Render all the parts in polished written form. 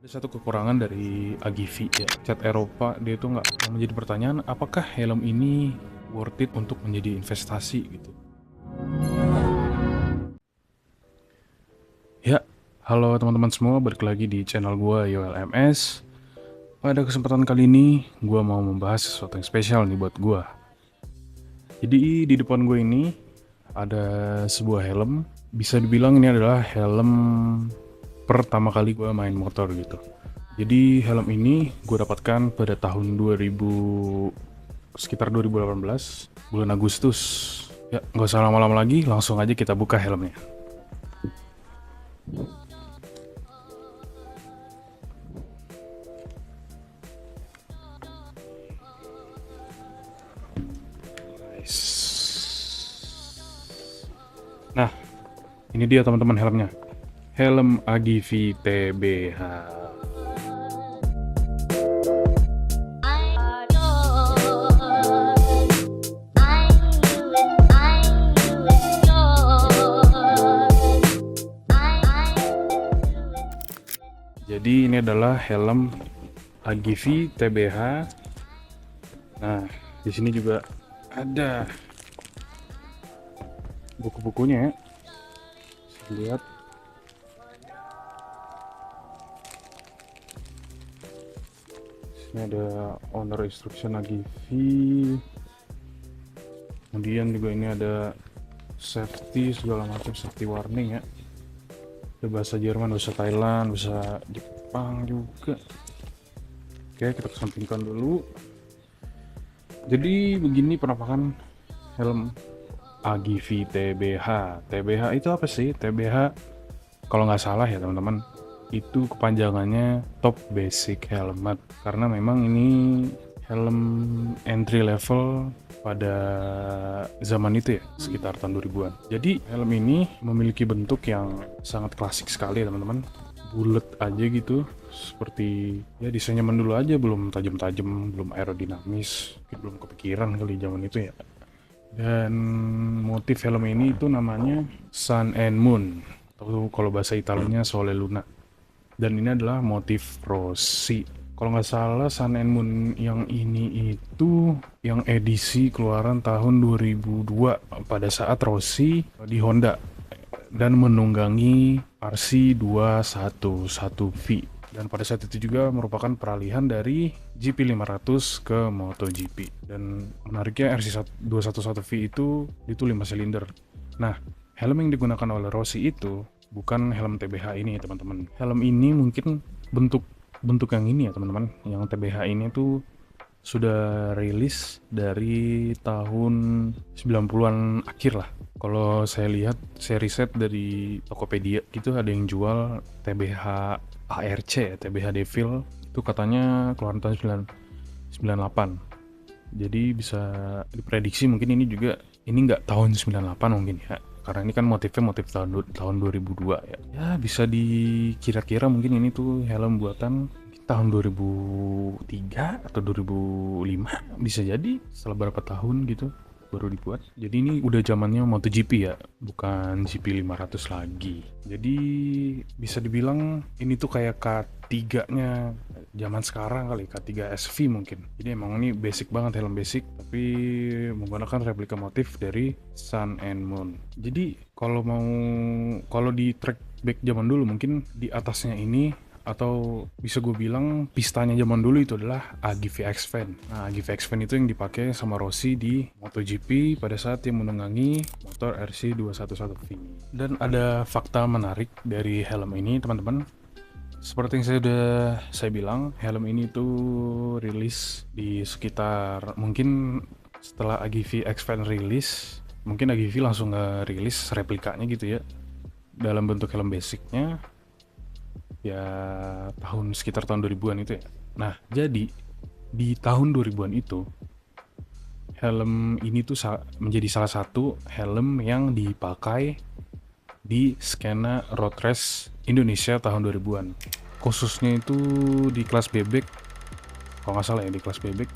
Ada satu kekurangan dari Agivi ya, cat Eropa dia itu nggak yang menjadi pertanyaan apakah helm ini worth it untuk menjadi investasi gitu. Ya, halo teman-teman semua, balik lagi di channel gua YOLMS. Pada kesempatan kali ini gua mau membahas sesuatu yang spesial nih buat gua. Jadi di depan gue ini ada sebuah helm, bisa dibilang ini adalah helm pertama kali gue main motor gitu. Jadi helm ini gue dapatkan pada tahun 2000, sekitar 2018 bulan Agustus. Ya nggak usah lama-lama lagi, langsung aja kita buka helmnya. Nah, ini dia teman-teman helmnya. Helm Agivi TBH. Jadi ini adalah helm Agivi TBH. Nah, di sini juga ada buku-bukunya ya. Bisa lihat. Ini ada owner instruction Agivi. Kemudian juga ini ada safety segala macam, safety warning ya. Ada bahasa Jerman, bahasa Thailand, bahasa Jepang juga. Oke, kita kesampingkan dulu. Jadi begini penampakan helm Agivi TBH. TBH itu apa sih? TBH kalau nggak salah ya teman-teman, itu kepanjangannya Top Basic Helmet. Karena memang ini helm entry level pada zaman itu ya, sekitar tahun 2000-an. Jadi helm ini memiliki bentuk yang sangat klasik sekali teman-teman. Bulat aja gitu, seperti ya desainnya dulu aja, belum tajam-tajam, belum aerodinamis, belum kepikiran kali zaman itu ya. Dan motif helm ini itu namanya Sun and Moon, atau kalau bahasa Italianya Sole Luna. Dan ini adalah motif Rossi. Kalau nggak salah Sun and Moon yang ini itu yang edisi keluaran tahun 2002 pada saat Rossi di Honda dan menunggangi RC211V. Dan pada saat itu juga merupakan peralihan dari GP500 ke MotoGP. Dan menariknya RC211V itu 5 silinder. Nah, helm yang digunakan oleh Rossi itu bukan helm TBH ini teman-teman. Helm ini mungkin bentuk yang ini ya teman-teman. Yang TBH ini tuh sudah rilis dari tahun 90-an akhir lah. Kalau saya lihat, saya riset dari Tokopedia gitu, ada yang jual TBH ARC ya, TBH Devil itu katanya keluaran tahun 98. Jadi bisa diprediksi mungkin ini juga, ini nggak tahun 98 mungkin ya, karena ini kan motifnya motif tahun 2002 ya. Ya bisa dikira-kira mungkin ini tuh helm buatan tahun 2003 atau 2005, bisa jadi setelah berapa tahun gitu baru dibuat. Jadi ini udah zamannya MotoGP ya, bukan GP500 lagi. Jadi bisa dibilang ini tuh kayak K3-nya zaman sekarang kali, K3 SV mungkin. Jadi emang ini basic banget, helm basic, tapi menggunakan replika motif dari Sun and Moon. Jadi kalau di track back zaman dulu mungkin di atasnya ini, atau bisa gue bilang pistanya zaman dulu itu adalah Agivi X-Fan. Nah, Agivi X-Fan itu yang dipakai sama Rossi di MotoGP pada saat dia menunggangi motor RC211V. Dan ada fakta menarik dari helm ini teman-teman. Seperti yang saya bilang, helm ini tuh rilis di sekitar, mungkin setelah Agivi X-Fan rilis, mungkin Agivi langsung rilis replikanya gitu ya, dalam bentuk helm basicnya ya, sekitar tahun 2000-an itu ya. Nah, jadi di tahun 2000-an itu helm ini tuh menjadi salah satu helm yang dipakai di skena road race Indonesia tahun 2000-an. Khususnya itu di kelas bebek, kalau nggak salah ya, di kelas bebek,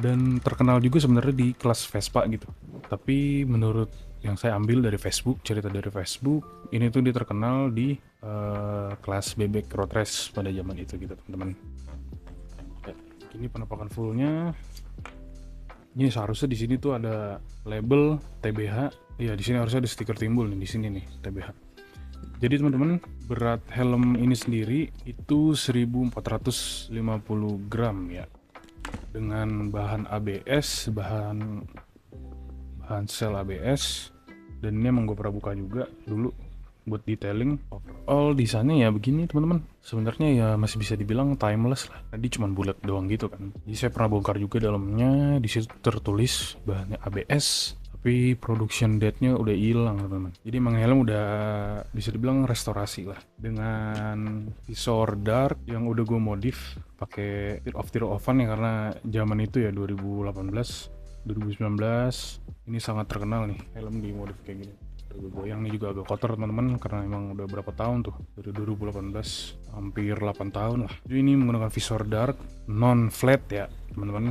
dan terkenal juga sebenarnya di kelas Vespa gitu. Tapi menurut yang saya ambil dari Facebook, cerita dari Facebook, ini tuh dia terkenal di kelas bebek road race pada zaman itu gitu teman-teman. Ini penampakan fullnya. Ini seharusnya di sini tuh ada label TBH. Iya, di sini harusnya ada stiker timbul nih di sini nih TBH. Jadi teman-teman, berat helm ini sendiri itu 1450 gram ya. Dengan bahan ABS, bahan sel ABS, dan ini emang gue pernah buka juga dulu buat detailing. Overall desainnya ya begini teman-teman, sebenarnya ya masih bisa dibilang timeless lah. Tadi cuma bulat doang gitu kan. Jadi saya pernah bongkar juga dalamnya, di situ tertulis bahannya ABS, tapi production date-nya udah hilang teman-teman. Jadi emang helm udah bisa dibilang restorasi lah, dengan visor dark yang udah gue modif pakai tear off-an ya, karena zaman itu ya 2018 2019 ini sangat terkenal nih helm di modif kayak gini. Goyang nih juga agak kotor teman-teman, karena emang udah berapa tahun tuh, dari 2018 hampir 8 tahun lah. Jadi ini menggunakan visor dark non flat ya teman-teman.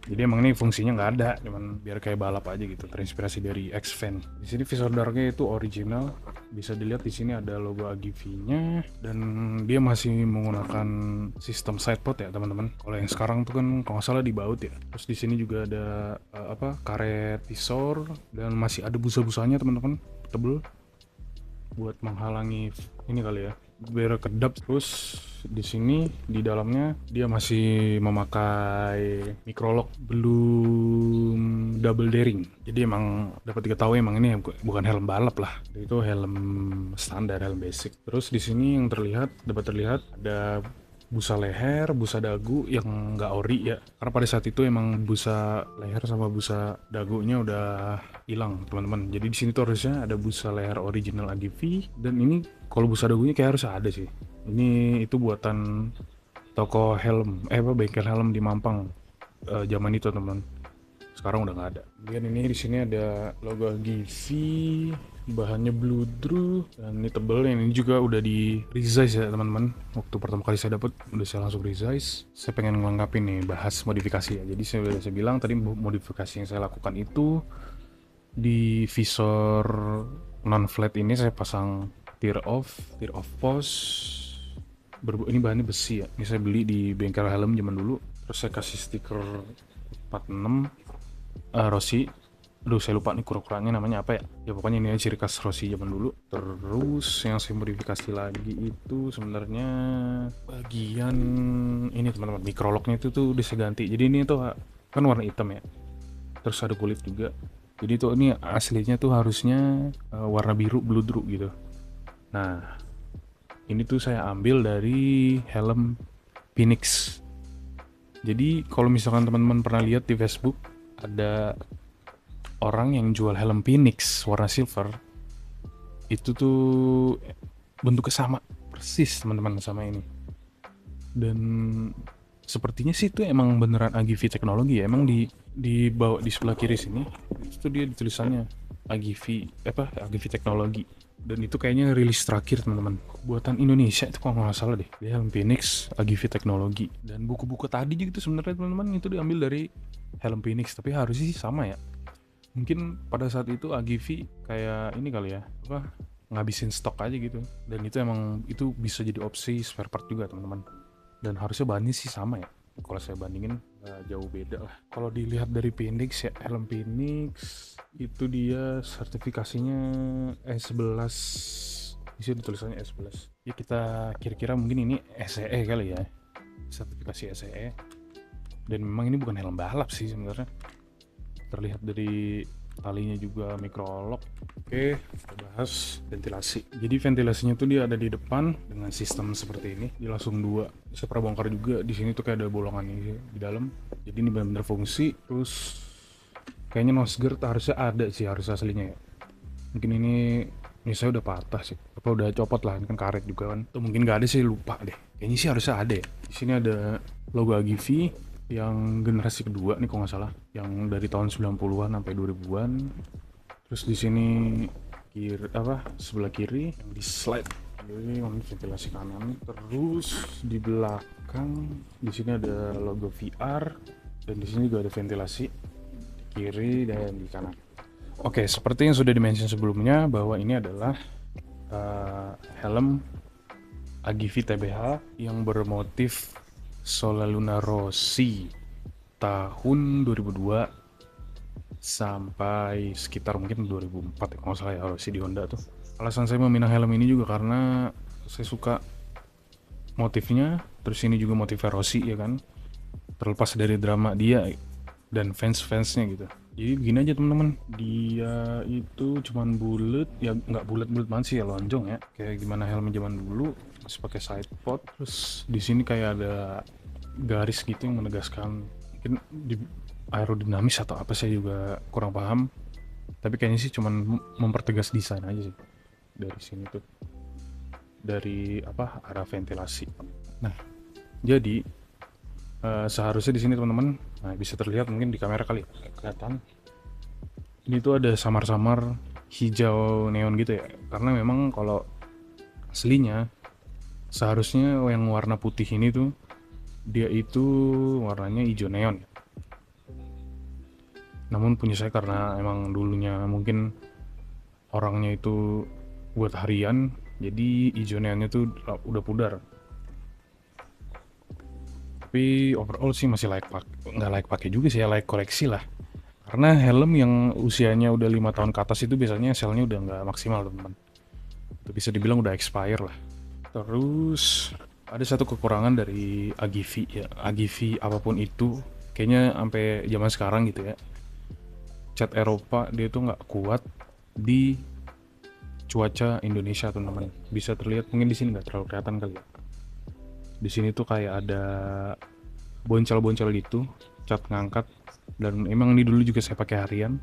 Jadi emang ini fungsinya nggak ada, cuman biar kayak balap aja gitu, terinspirasi dari X-Fan. Di sini visor darknya itu original, bisa dilihat di sini ada logo AGV-nya, dan dia masih menggunakan sistem sidepod ya teman-teman. Kalau yang sekarang tuh kan kalau nggak salah di baut ya. Terus di sini juga ada karet visor, dan masih ada busa-busanya teman-teman, tebel buat menghalangi ini kali ya, biar kedap. Terus di sini di dalamnya dia masih memakai microlock, belum double daring. Jadi emang dapat diketahui emang ini bukan helm balap lah, itu helm standar, helm basic. Terus di sini yang dapat terlihat ada busa leher, busa dagu yang nggak ori ya, karena pada saat itu emang busa leher sama busa dagunya udah hilang teman-teman. Jadi di sini tuh harusnya ada busa leher original AGV, dan ini kalau busa dagunya kayak harus ada sih. Ini itu buatan toko helm, bengkel helm di Mampang zaman itu teman-teman. Sekarang udah nggak ada. Kemudian ini di sini ada logo AGV, bahannya blue drew, dan ini tebel. Ini juga udah di resize ya teman-teman. Waktu pertama kali saya dapat udah saya langsung resize. Saya pengen ngelengkapin nih, bahas modifikasi ya. Jadi saya bilang tadi modifikasi yang saya lakukan itu di visor non flat ini saya pasang tear off post. Ini bahannya besi ya. Ini saya beli di bengkel helm zaman dulu. Terus saya kasih stiker 46 Rossi. Aduh saya lupa nih kurang-kurangnya namanya apa ya. Ya pokoknya ini ciri khas Rossi zaman dulu. Terus yang saya modifikasi lagi itu sebenarnya bagian ini teman-teman, microlocknya itu tuh udah saya ganti. Jadi ini tuh kan warna hitam ya, terus ada kulit juga. Jadi tuh ini aslinya tuh harusnya warna biru bludru gitu. Nah ini tuh saya ambil dari helm Phoenix. Jadi kalau misalkan teman-teman pernah lihat di Facebook ada orang yang jual helm Phoenix warna silver, itu tuh bentuknya sama persis teman-teman sama ini. Dan sepertinya sih itu emang beneran AGV teknologi ya. Emang di bawah di sebelah kiri sini itu dia tulisannya AGV teknologi. Dan itu kayaknya rilis terakhir teman-teman, buatan Indonesia itu kalau nggak salah deh, dia helm Phoenix AGV teknologi. Dan buku-buku tadi juga itu sebenarnya teman-teman itu diambil dari helm Phoenix, tapi harusnya sih sama ya. Mungkin pada saat itu AGV kayak ini kali ya, ngabisin stok aja gitu. Dan itu emang itu bisa jadi opsi spare part juga teman-teman. Dan harusnya bahannya sih sama ya. Kalau saya bandingin jauh beda lah. Kalau dilihat dari Phoenix ya, helm Phoenix itu dia sertifikasinya S11. Di sini tulisannya S11. Ya kita kira-kira mungkin ini SEE kali ya. Sertifikasi SEE. Dan memang ini bukan helm balap sih sebenarnya. Terlihat dari talinya juga microlock. Oke, kita bahas ventilasi. Jadi ventilasinya tuh dia ada di depan dengan sistem seperti ini. Dia langsung dua. Saya pernah bongkar juga. Di sini tuh kayak ada bolongan ini di dalam. Jadi ini benar-benar fungsi. Terus kayaknya nose guard harusnya ada sih, harus aslinya ya. Mungkin ini saya udah patah sih. Apa udah copot lah, ini kan karet juga kan. Atau mungkin nggak ada sih, lupa deh. Kayaknya sih harusnya ada ya. Di sini ada logo AGV yang generasi kedua nih kalau nggak salah, yang dari tahun 90-an sampai 2000-an. Terus di sini sebelah kiri yang di slide ini ventilasi kanan. Terus di belakang di sini ada logo VR, dan di sini juga ada ventilasi di kiri dan di kanan. Oke, seperti yang sudah dimention sebelumnya bahwa ini adalah helm Agivi TBH yang bermotif Sola Luna Rossi tahun 2002 sampai sekitar mungkin 2004 ya, kalau nggak salah ya, Rossi di Honda tuh. Alasan saya meminang helm ini juga karena saya suka motifnya, terus ini juga motifnya Rossi ya kan, terlepas dari drama dia dan fans-fansnya gitu. Jadi begini aja teman-teman, dia itu cuman bulat, ya nggak bulat-bulat banget sih ya, lonjong ya, kayak gimana helm zaman dulu, masih pakai side pod. Terus di sini kayak ada garis gitu yang menegaskan, mungkin di aerodinamis atau apa, saya juga kurang paham. Tapi kayaknya sih cuman mempertegas desain aja sih dari sini tuh, dari apa, arah ventilasi. Nah, jadi seharusnya di sini teman-teman, nah bisa terlihat mungkin di kamera kali ya, kelihatan. Ini tuh ada samar-samar hijau neon gitu ya, karena memang kalau aslinya seharusnya yang warna putih ini tuh dia itu warnanya hijau neon. Namun punya saya karena emang dulunya mungkin orangnya itu buat harian, jadi hijau neonnya tuh udah pudar. Tapi overall sih masih nggak layak pakai juga sih ya, layak koleksi lah. Karena helm yang usianya udah 5 tahun ke atas itu biasanya selnya udah nggak maksimal teman-teman. Itu bisa dibilang udah expire lah. Terus ada satu kekurangan dari Agivi ya, Agivi apapun itu, kayaknya sampai zaman sekarang gitu ya, cat Eropa dia tuh nggak kuat di cuaca Indonesia teman-teman. Bisa terlihat mungkin di sini nggak terlalu kelihatan kali ya. Di sini tuh kayak ada boncel-boncel gitu, cat ngangkat, dan emang ini dulu juga saya pakai harian.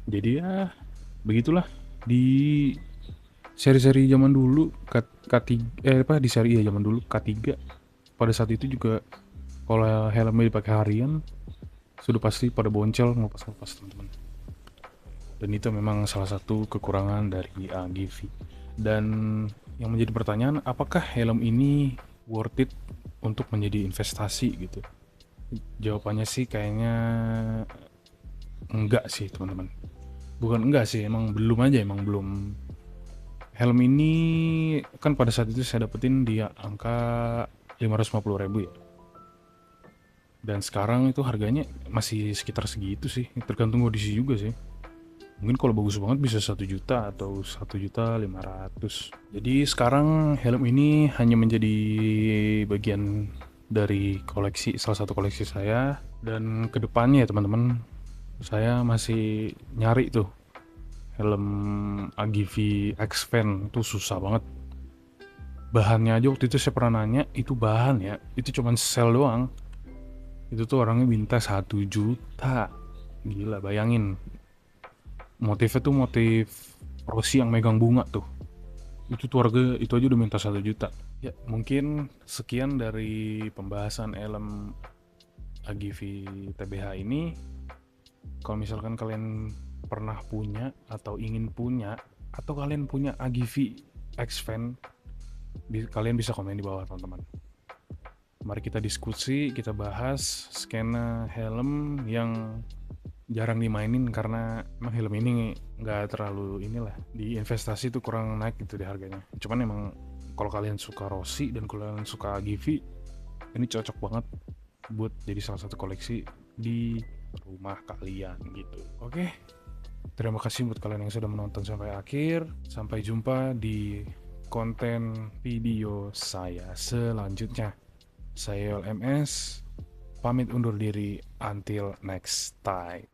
Jadi ya begitulah, di seri-seri zaman dulu K3, di seri ya zaman dulu K3 pada saat itu juga kalau helmnya dipakai harian sudah pasti pada boncel ngelepas-ngelepas teman-teman. Dan itu memang salah satu kekurangan dari Agivi. Dan yang menjadi pertanyaan, apakah helm ini worth it untuk menjadi investasi gitu? Jawabannya sih kayaknya enggak sih teman-teman. Bukan enggak sih, emang belum. Helm ini kan pada saat itu saya dapetin di angka 550.000 ya. Dan sekarang itu harganya masih sekitar segitu sih, tergantung kondisi juga sih. Mungkin kalau bagus banget bisa 1 juta atau 1.500.000. Jadi sekarang helm ini hanya menjadi bagian dari koleksi, salah satu koleksi saya. Dan kedepannya ya teman-teman, saya masih nyari tuh helm Agivi X-Fan. Tuh susah banget. Bahannya aja waktu itu saya pernah nanya, itu bahan ya, itu cuman sel doang. Itu tuh orangnya minta 1 juta. Gila, bayangin. Motifnya tuh motif Rossi yang megang bunga tuh. Itu tuh harga itu aja udah minta 1 juta. Ya mungkin sekian dari pembahasan helm Agivi TBH ini. Kalau misalkan kalian pernah punya atau ingin punya, atau kalian punya Agivi X-Fan, kalian bisa komen di bawah teman-teman. Mari kita diskusi, kita bahas skena helm yang jarang dimainin, karena emang helm ini nggak terlalu inilah, di investasi tuh kurang naik gitu di harganya. Cuman emang kalau kalian suka Rossi dan kalian suka Agivi, ini cocok banget buat jadi salah satu koleksi di rumah kalian gitu. Oke, terima kasih buat kalian yang sudah menonton sampai akhir. Sampai jumpa di konten video saya selanjutnya. Saya LMS, pamit undur diri, until next time.